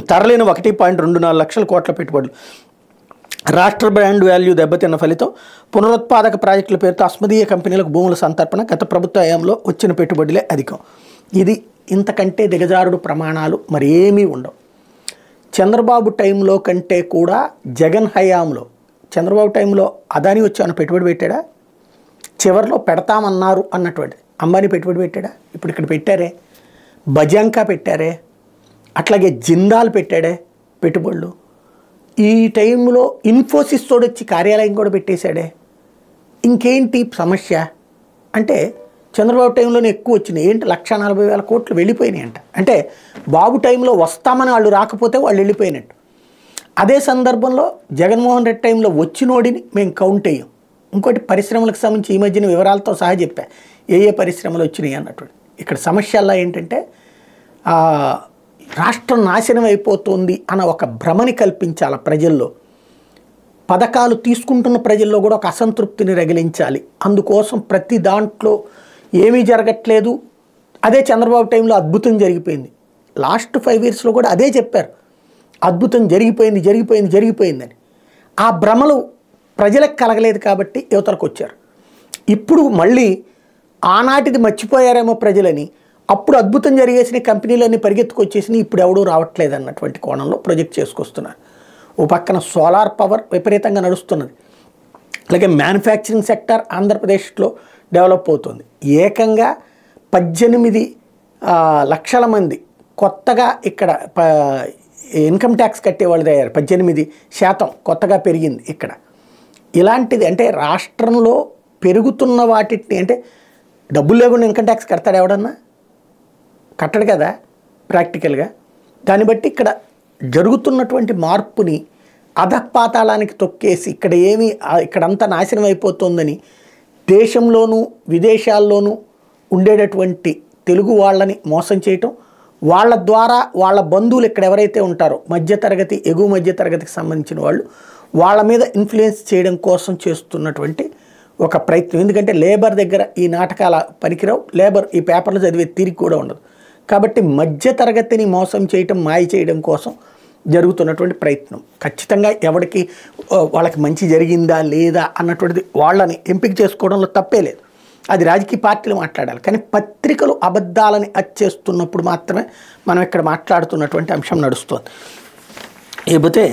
తరలిన 1.24 లక్షల కోట్ల పెట్టుబడులు. రాష్ట్ర బ్రాండ్ వాల్యూ దెబ్బతిన్న ఫలితం. పునరుత్పాదక ప్రాజెక్టుల పేరుతో అస్మదీయ కంపెనీలకు భూముల సంతర్పణ. గత ప్రభుత్వ హయాంలో వచ్చిన పెట్టుబడులే అధికం. ఇది ఇంతకంటే దిగజారుడు ప్రమాణాలు మరేమీ ఉండవు. చంద్రబాబు టైంలో కంటే కూడా జగన్ హయాంలో, చంద్రబాబు టైంలో అదాని వచ్చి అన్న పెట్టుబడి పెట్టాడా? చివరిలో పెడతామన్నారు అన్నటువంటిది. అంబానీ పెట్టుబడి పెట్టాడా? ఇప్పుడు ఇక్కడ పెట్టారే. బజాంకా పెట్టారే. అట్లాగే జిందాల్ పెట్టాడే పెట్టుబడులు. ఈ టైంలో ఇన్ఫోసిస్ తోడొచ్చి కార్యాలయం కూడా పెట్టేశాడే. ఇంకేంటి సమస్య అంటే చంద్రబాబు టైంలోనే ఎక్కువ వచ్చినాయి. ఏంటి 1,40,000 కోట్లు వెళ్ళిపోయినాయి అంట. అంటే బాబు టైంలో వస్తామని వాళ్ళు రాకపోతే వాళ్ళు వెళ్ళిపోయినట్టు. అదే సందర్భంలో జగన్మోహన్ రెడ్డి టైంలో వచ్చినోడిని మేము కౌంట్ అయ్యాం. ఇంకోటి పరిశ్రమలకు సంబంధించి ఈ మధ్యన వివరాలతో సహా చెప్పా ఏ పరిశ్రమలు వచ్చినాయి అన్నటువంటి. ఇక్కడ సమస్యల్లో ఏంటంటే రాష్ట్రం నాశనం అయిపోతుంది అన్న ఒక భ్రమని కల్పించాలి ప్రజల్లో. పథకాలు తీసుకుంటున్న ప్రజల్లో కూడా ఒక అసంతృప్తిని రగిలించాలి. అందుకోసం ప్రతి దాంట్లో ఏమీ జరగట్లేదు. అదే చంద్రబాబు టైంలో అద్భుతం జరిగిపోయింది. లాస్ట్ 5 ఇయర్స్లో కూడా అదే చెప్పారు, అద్భుతం జరిగిపోయిందని. ఆ భ్రమలు ప్రజలకు కలగలేదు కాబట్టి యువతలకు వచ్చారు. ఇప్పుడు మళ్ళీ ఆనాటిది మర్చిపోయారేమో ప్రజలని, అప్పుడు అద్భుతం జరిగేసిన కంపెనీలన్నీ పరిగెత్తుకొచ్చేసినాయి, ఇప్పుడు ఎవడూ రావట్లేదు అన్నటువంటి కోణంలో ప్రొజెక్ట్ చేసుకొస్తున్నారు. ఓ పక్కన సోలార్ పవర్ విపరీతంగా నడుస్తున్నది. అలాగే మ్యానుఫ్యాక్చరింగ్ సెక్టర్ ఆంధ్రప్రదేశ్లో డెవలప్ అవుతుంది. ఏకంగా 18 లక్షల మంది కొత్తగా ఇక్కడ ఇన్కమ్ ట్యాక్స్ కట్టేవాళ్ళు అయ్యారు. 18% కొత్తగా పెరిగింది ఇక్కడ. ఇలాంటిది అంటే రాష్ట్రంలో పెరుగుతున్న వాటిని, అంటే డబ్బులు లేకుండా ఇన్కమ్ ట్యాక్స్ కడతాడు ఎవడన్నా? కట్టడు కదా ప్రాక్టికల్గా. దాన్ని బట్టి ఇక్కడ జరుగుతున్నటువంటి మార్పుని అధపాతాళానికి తొక్కేసి ఇక్కడంతా నాశనం అయిపోతుందని దేశంలోనూ విదేశాల్లోనూ ఉండేటటువంటి తెలుగు వాళ్ళని మోసం చేయటం, వాళ్ళ ద్వారా వాళ్ళ బంధువులు ఇక్కడ ఎవరైతే ఉంటారో మధ్యతరగతి, ఎగువ మధ్యతరగతికి సంబంధించిన వాళ్ళు, వాళ్ళ మీద ఇన్ఫ్లుయెన్స్ చేయడం కోసం చేస్తున్నటువంటి ఒక ప్రయత్నం. ఎందుకంటే లేబర్ దగ్గర ఈ నాటకాల పనికిరావు, లేబర్ ఈ పేపర్లు చదివే తీరిక కూడా ఉండదు. కాబట్టి మధ్యతరగతిని మోసం చేయటం, మాయ చేయడం కోసం జరుగుతున్నటువంటి ప్రయత్నం. ఖచ్చితంగా ఎవరికి వాళ్ళకి మంచి జరిగిందా లేదా అన్నటువంటిది వాళ్ళని ఎంపిక చేసుకోవడంలో తప్పే లేదు. అది రాజకీయ పార్టీలు మాట్లాడాలి. కానీ పత్రికలు అబద్ధాలని అచ్చేస్తున్నప్పుడు మాత్రమే మనం ఇక్కడ మాట్లాడుతున్నటువంటి అంశం నడుస్తుంది. లేకపోతే